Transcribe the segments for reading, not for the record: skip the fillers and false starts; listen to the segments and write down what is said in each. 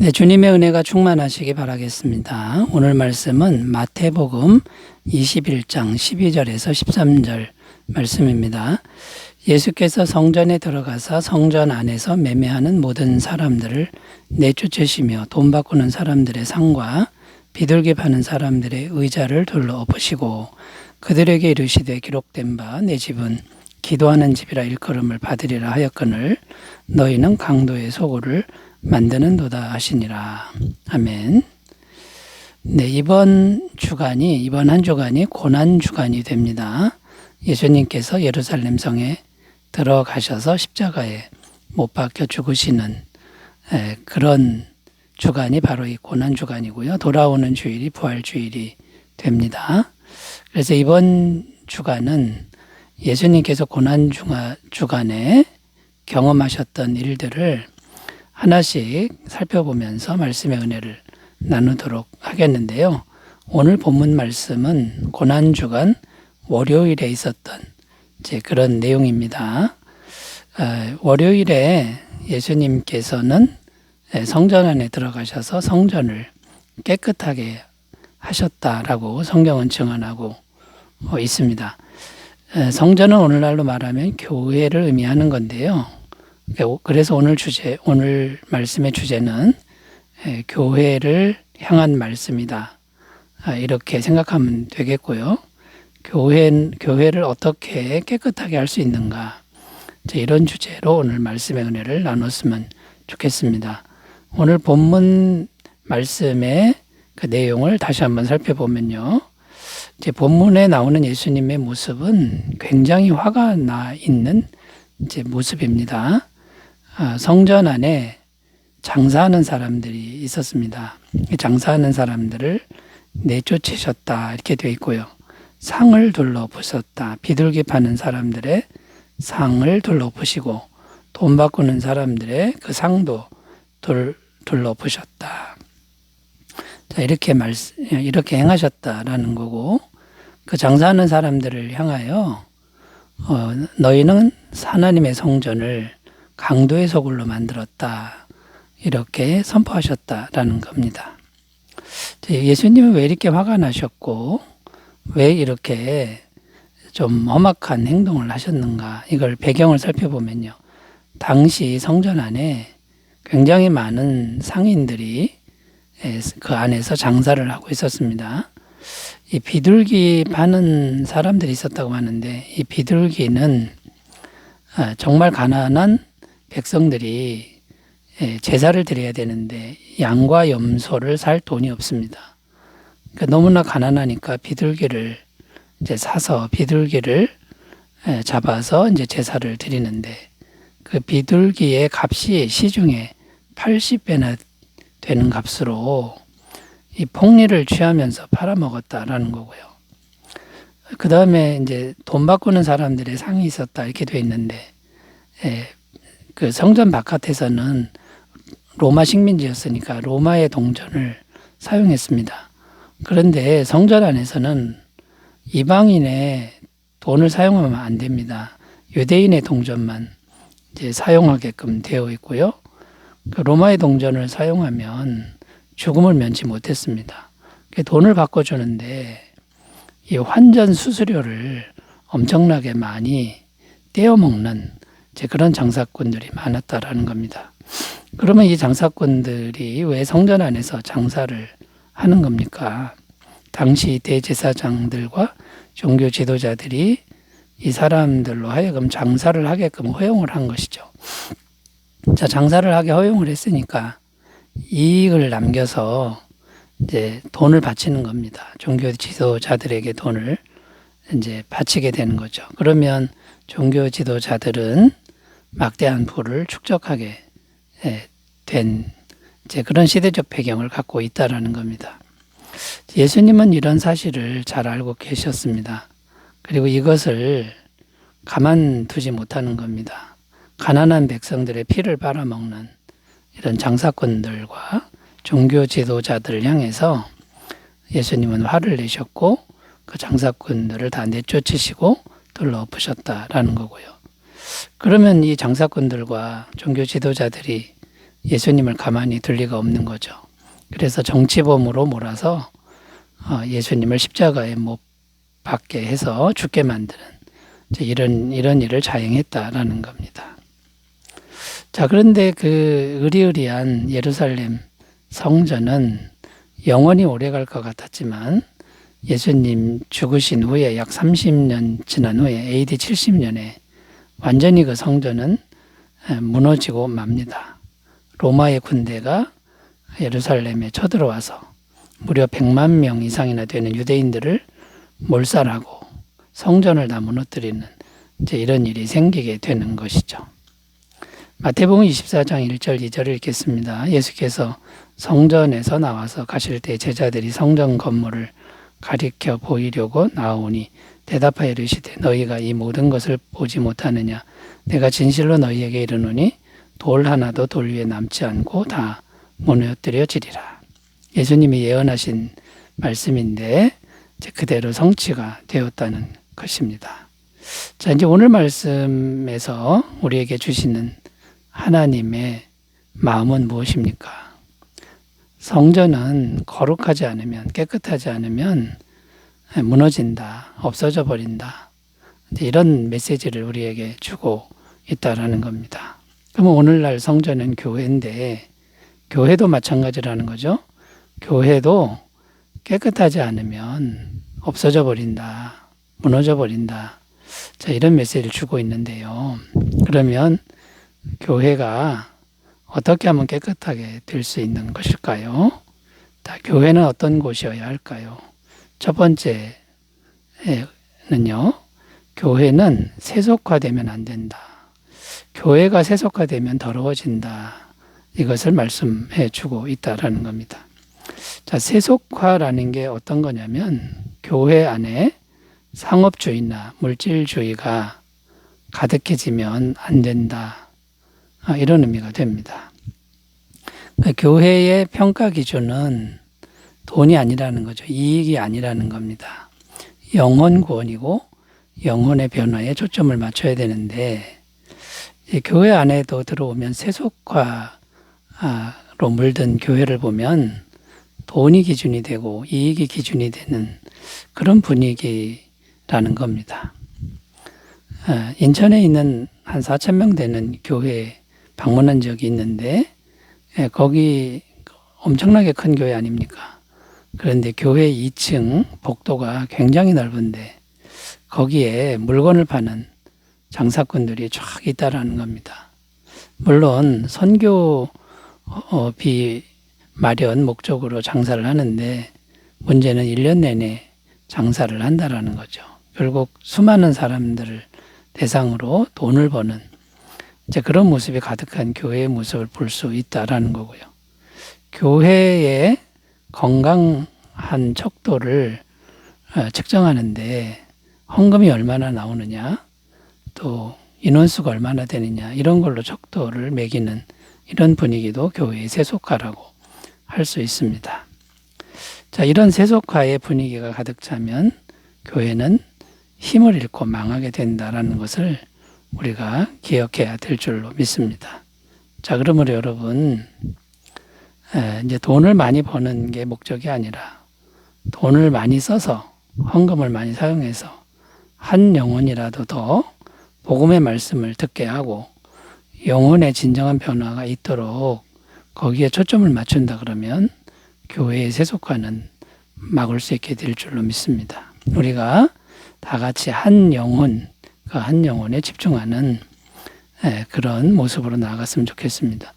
네, 주님의 은혜가 충만하시기 바라겠습니다. 오늘 말씀은 마태복음 21장 12절에서 13절 말씀입니다. 예수께서 성전에 들어가사 성전 안에서 매매하는 모든 사람들을 내쫓으시며 돈 바꾸는 사람들의 상과 비둘기 파는 사람들의 의자를 둘러 엎으시고 그들에게 이르시되 기록된 바 내 집은 기도하는 집이라 일컬음을 받으리라 하였거늘 너희는 강도의 소굴을 만드는도다 하시니라. 아멘. 네, 이번 한 주간이 고난 주간이 됩니다. 예수님께서 예루살렘 성에 들어가셔서 십자가에 못 박혀 죽으시는 그런 주간이 바로 이 고난 주간이고요. 돌아오는 주일이 부활 주일이 됩니다. 그래서 이번 주간은 예수님께서 고난 주간에 경험하셨던 일들을 하나씩 살펴보면서 말씀의 은혜를 나누도록 하겠는데요. 오늘 본문 말씀은 고난주간 월요일에 있었던 그런 내용입니다. 월요일에 예수님께서는 성전 안에 들어가셔서 성전을 깨끗하게 하셨다라고 성경은 증언하고 있습니다. 성전은 오늘날로 말하면 교회를 의미하는 건데요. 그래서 오늘 말씀의 주제는 교회를 향한 말씀이다. 이렇게 생각하면 되겠고요. 교회를 어떻게 깨끗하게 할 수 있는가. 이런 주제로 오늘 말씀의 은혜를 나눴으면 좋겠습니다. 오늘 본문 말씀의 그 내용을 다시 한번 살펴보면요. 본문에 나오는 예수님의 모습은 굉장히 화가 나 있는 모습입니다. 성전 안에 장사하는 사람들이 있었습니다. 장사하는 사람들을 내쫓으셨다 이렇게 되어 있고요. 상을 둘러부셨다. 비둘기 파는 사람들의 상을 둘러부시고 돈 바꾸는 사람들의 그 상도 둘러부셨다. 자, 이렇게 행하셨다라는 거고, 그 장사하는 사람들을 향하여 너희는 하나님의 성전을 강도의 소굴로 만들었다. 이렇게 선포하셨다라는 겁니다. 예수님은 왜 이렇게 화가 나셨고 왜 이렇게 좀 험악한 행동을 하셨는가, 이걸 배경을 살펴보면요. 당시 성전 안에 굉장히 많은 상인들이 그 안에서 장사를 하고 있었습니다. 이 비둘기 파는 사람들이 있었다고 하는데, 이 비둘기는 정말 가난한 백성들이 제사를 드려야 되는데 양과 염소를 살 돈이 없습니다. 그러니까 너무나 가난하니까 비둘기를 사서 비둘기를 잡아서 제사를 드리는데, 그 비둘기의 값이 시중에 80배나 되는 값으로 이 폭리를 취하면서 팔아먹었다라는 거고요. 그 다음에 돈 바꾸는 사람들의 상이 있었다 이렇게 돼 있는데, 그 성전 바깥에서는 로마 식민지였으니까 로마의 동전을 사용했습니다. 그런데 성전 안에서는 이방인의 돈을 사용하면 안 됩니다. 유대인의 동전만 사용하게끔 되어 있고요. 그 로마의 동전을 사용하면 죽음을 면치 못했습니다. 돈을 바꿔주는데 이 환전 수수료를 엄청나게 많이 떼어먹는 그런 장사꾼들이 많았다라는 겁니다. 그러면 이 장사꾼들이 왜 성전 안에서 장사를 하는 겁니까? 당시 대제사장들과 종교 지도자들이 이 사람들로 하여금 장사를 하게끔 허용을 한 것이죠. 자, 장사를 하게 허용을 했으니까 이익을 남겨서 돈을 바치는 겁니다. 종교 지도자들에게 돈을 바치게 되는 거죠. 그러면 종교 지도자들은 막대한 부를 축적하게 된 그런 시대적 배경을 갖고 있다라는 겁니다. 예수님은 이런 사실을 잘 알고 계셨습니다. 그리고 이것을 가만두지 못하는 겁니다. 가난한 백성들의 피를 빨아먹는 이런 장사꾼들과 종교 지도자들을 향해서 예수님은 화를 내셨고 그 장사꾼들을 다 내쫓으시고 둘러엎으셨다라는 거고요. 그러면 이 장사꾼들과 종교 지도자들이 예수님을 가만히 둘 리가 없는 거죠. 그래서 정치범으로 몰아서 예수님을 십자가에 못 박게 해서 죽게 만드는 이런 일을 자행했다라는 겁니다. 자, 그런데 그 으리으리한 예루살렘 성전은 영원히 오래갈 것 같았지만 예수님 죽으신 후에 약 30년 지난 후에 AD 70년에 완전히 그 성전은 무너지고 맙니다. 로마의 군대가 예루살렘에 쳐들어와서 무려 100만 명 이상이나 되는 유대인들을 몰살하고 성전을 다 무너뜨리는 이런 일이 생기게 되는 것이죠. 마태복음 24장 1절 2절을 읽겠습니다. 예수께서 성전에서 나와서 가실 때 제자들이 성전 건물을 가리켜 보이려고 나오니 대답하여 이르시되 너희가 이 모든 것을 보지 못하느냐 내가 진실로 너희에게 이르노니 돌 하나도 돌 위에 남지 않고 다 무너뜨려지리라. 예수님이 예언하신 말씀인데 그대로 성취가 되었다는 것입니다. 자, 이제 오늘 말씀에서 우리에게 주시는 하나님의 마음은 무엇입니까? 성전은 거룩하지 않으면, 깨끗하지 않으면 무너진다, 없어져 버린다. 이런 메시지를 우리에게 주고 있다라는 겁니다. 그러면 오늘날 성전은 교회인데 교회도 마찬가지라는 거죠. 교회도 깨끗하지 않으면 없어져 버린다, 무너져 버린다. 자, 이런 메시지를 주고 있는데요. 그러면 교회가 어떻게 하면 깨끗하게 될 수 있는 것일까요? 교회는 어떤 곳이어야 할까요? 첫 번째는요, 교회는 세속화되면 안 된다. 교회가 세속화되면 더러워진다. 이것을 말씀해 주고 있다라는 겁니다. 자, 세속화라는 게 어떤 거냐면 교회 안에 상업주의나 물질주의가 가득해지면 안 된다. 이런 의미가 됩니다. 그러니까 교회의 평가 기준은 돈이 아니라는 거죠. 이익이 아니라는 겁니다. 영혼 구원이고 영혼의 변화에 초점을 맞춰야 되는데 교회 안에도 들어오면 세속화로 물든 교회를 보면 돈이 기준이 되고 이익이 기준이 되는 그런 분위기라는 겁니다. 인천에 있는 한 4,000명 되는 교회에 방문한 적이 있는데 거기 엄청나게 큰 교회 아닙니까? 그런데 교회 2층 복도가 굉장히 넓은데 거기에 물건을 파는 장사꾼들이 쫙 있다라는 겁니다. 물론 선교비 마련 목적으로 장사를 하는데 문제는 1년 내내 장사를 한다라는 거죠. 결국 수많은 사람들을 대상으로 돈을 버는 그런 모습이 가득한 교회의 모습을 볼 수 있다라는 거고요. 교회의 건강한 척도를 측정하는데 헌금이 얼마나 나오느냐, 또 인원수가 얼마나 되느냐 이런 걸로 척도를 매기는 이런 분위기도 교회의 세속화라고 할 수 있습니다. 자, 이런 세속화의 분위기가 가득 차면 교회는 힘을 잃고 망하게 된다라는 것을 우리가 기억해야 될 줄로 믿습니다. 자, 그러므로 여러분, 이제 돈을 많이 버는 게 목적이 아니라 돈을 많이 써서 헌금을 많이 사용해서 한 영혼이라도 더 복음의 말씀을 듣게 하고 영혼의 진정한 변화가 있도록 거기에 초점을 맞춘다 그러면 교회의 세속화는 막을 수 있게 될 줄로 믿습니다. 우리가 다 같이 한 영혼, 그 한 영혼에 집중하는 그런 모습으로 나아갔으면 좋겠습니다.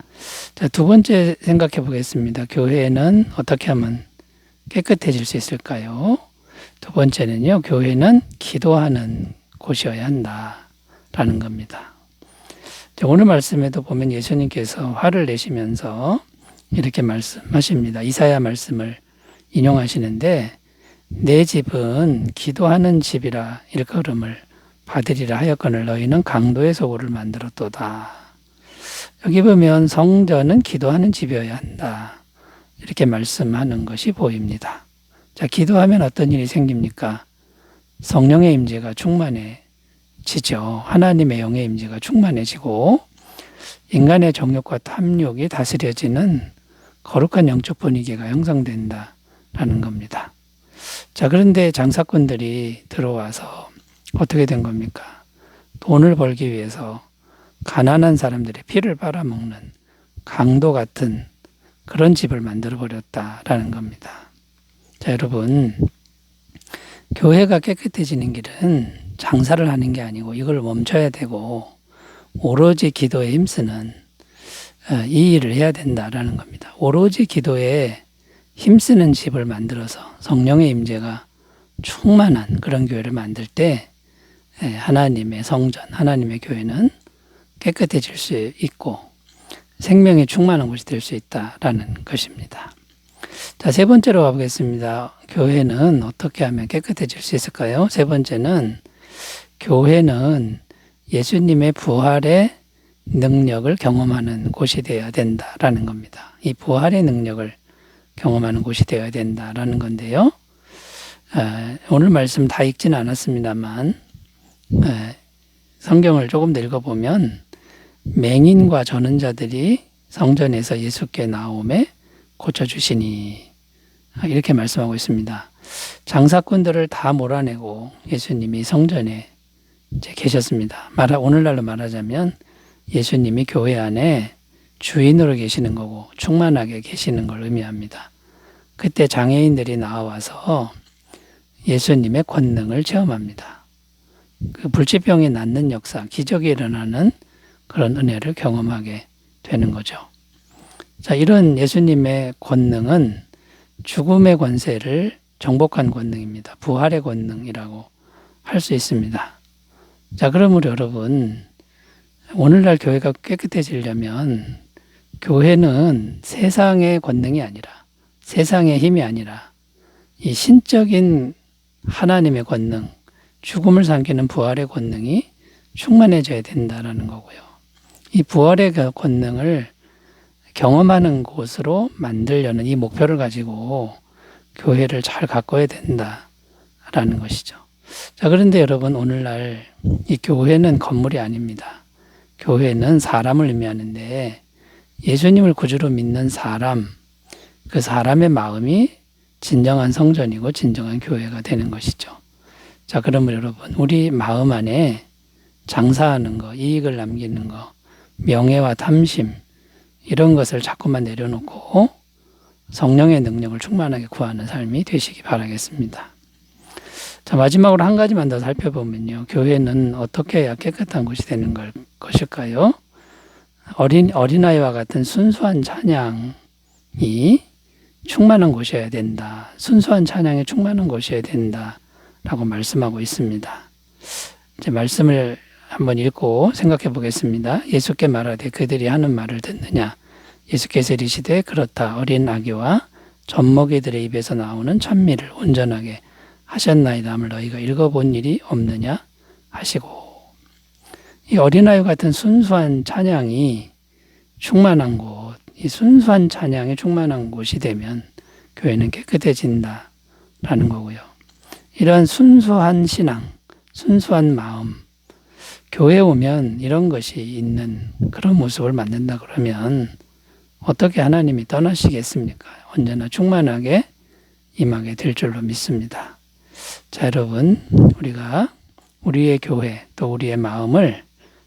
자, 두 번째 생각해 보겠습니다. 교회는 어떻게 하면 깨끗해질 수 있을까요? 두 번째는요, 교회는 기도하는 곳이어야 한다라는 겁니다. 자, 오늘 말씀에도 보면 예수님께서 화를 내시면서 이렇게 말씀하십니다. 이사야 말씀을 인용하시는데 내 집은 기도하는 집이라 일컬음을 받으리라 하였거늘 너희는 강도의 소굴을 만들었도다. 여기 보면 성전은 기도하는 집이어야 한다. 이렇게 말씀하는 것이 보입니다. 자, 기도하면 어떤 일이 생깁니까? 성령의 임재가 충만해지죠. 하나님의 영의 임재가 충만해지고 인간의 정욕과 탐욕이 다스려지는 거룩한 영적 분위기가 형성된다라는 겁니다. 자, 그런데 장사꾼들이 들어와서 어떻게 된 겁니까? 돈을 벌기 위해서 가난한 사람들의 피를 빨아먹는 강도 같은 그런 집을 만들어 버렸다라는 겁니다. 자, 여러분, 교회가 깨끗해지는 길은 장사를 하는 게 아니고 이걸 멈춰야 되고 오로지 기도에 힘쓰는 이 일을 해야 된다라는 겁니다. 오로지 기도에 힘쓰는 집을 만들어서 성령의 임재가 충만한 그런 교회를 만들 때 하나님의 성전, 하나님의 교회는 깨끗해질 수 있고 생명이 충만한 곳이 될 수 있다라는 것입니다. 자, 세 번째로 가보겠습니다. 교회는 어떻게 하면 깨끗해질 수 있을까요? 세 번째는 교회는 예수님의 부활의 능력을 경험하는 곳이 되어야 된다라는 겁니다. 이 부활의 능력을 경험하는 곳이 되어야 된다라는 건데요. 오늘 말씀 다 읽지는 않았습니다만 성경을 조금 더 읽어보면 맹인과 저는 자들이 성전에서 예수께 나오매 고쳐주시니 이렇게 말씀하고 있습니다. 장사꾼들을 다 몰아내고 예수님이 성전에 이제 계셨습니다. 오늘날로 말하자면 예수님이 교회 안에 주인으로 계시는 거고 충만하게 계시는 걸 의미합니다. 그때 장애인들이 나와서 예수님의 권능을 체험합니다. 그 불치병이 낫는 역사, 기적이 일어나는 그런 은혜를 경험하게 되는 거죠. 자, 이런 예수님의 권능은 죽음의 권세를 정복한 권능입니다. 부활의 권능이라고 할 수 있습니다. 자, 그러므로 여러분, 오늘날 교회가 깨끗해지려면 교회는 세상의 권능이 아니라 세상의 힘이 아니라 이 신적인 하나님의 권능, 죽음을 삼키는 부활의 권능이 충만해져야 된다라는 거고요. 이 부활의 권능을 경험하는 곳으로 만들려는 이 목표를 가지고 교회를 잘 가꿔야 된다라는 것이죠. 자, 그런데 여러분, 오늘날 이 교회는 건물이 아닙니다. 교회는 사람을 의미하는데 예수님을 구주로 믿는 사람, 그 사람의 마음이 진정한 성전이고 진정한 교회가 되는 것이죠. 자, 그러면 여러분, 우리 마음 안에 장사하는 거, 이익을 남기는 거, 명예와 탐심 이런 것을 자꾸만 내려놓고 성령의 능력을 충만하게 구하는 삶이 되시기 바라겠습니다. 자, 마지막으로 한 가지만 더 살펴보면요. 교회는 어떻게 해야 깨끗한 곳이 되는 것일까요? 어린아이와 같은 순수한 찬양이 충만한 곳이어야 된다. 순수한 찬양이 충만한 곳이어야 된다라고 말씀하고 있습니다. 이제 말씀을 한번 읽고 생각해 보겠습니다. 예수께 말하되 그들이 하는 말을 듣느냐? 예수께서 이르시되 그렇다. 어린 아기와 젖먹이들의 입에서 나오는 찬미를 온전하게 하셨나이다 함을 너희가 읽어본 일이 없느냐 하시고, 이 어린아이 같은 순수한 찬양이 충만한 곳, 이 순수한 찬양이 충만한 곳이 되면 교회는 깨끗해진다라는 거고요. 이러한 순수한 신앙, 순수한 마음, 교회에 오면 이런 것이 있는 그런 모습을 만든다 그러면 어떻게 하나님이 떠나시겠습니까? 언제나 충만하게 임하게 될 줄로 믿습니다. 자, 여러분, 우리가 우리의 교회 또 우리의 마음을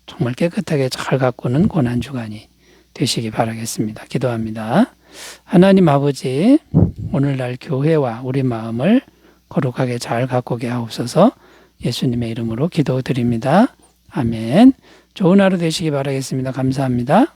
정말 깨끗하게 잘 가꾸는 고난주간이 되시기 바라겠습니다. 기도합니다. 하나님 아버지, 오늘날 교회와 우리 마음을 거룩하게 잘 가꾸게 하옵소서. 예수님의 이름으로 기도드립니다. 아멘. 좋은 하루 되시기 바라겠습니다. 감사합니다.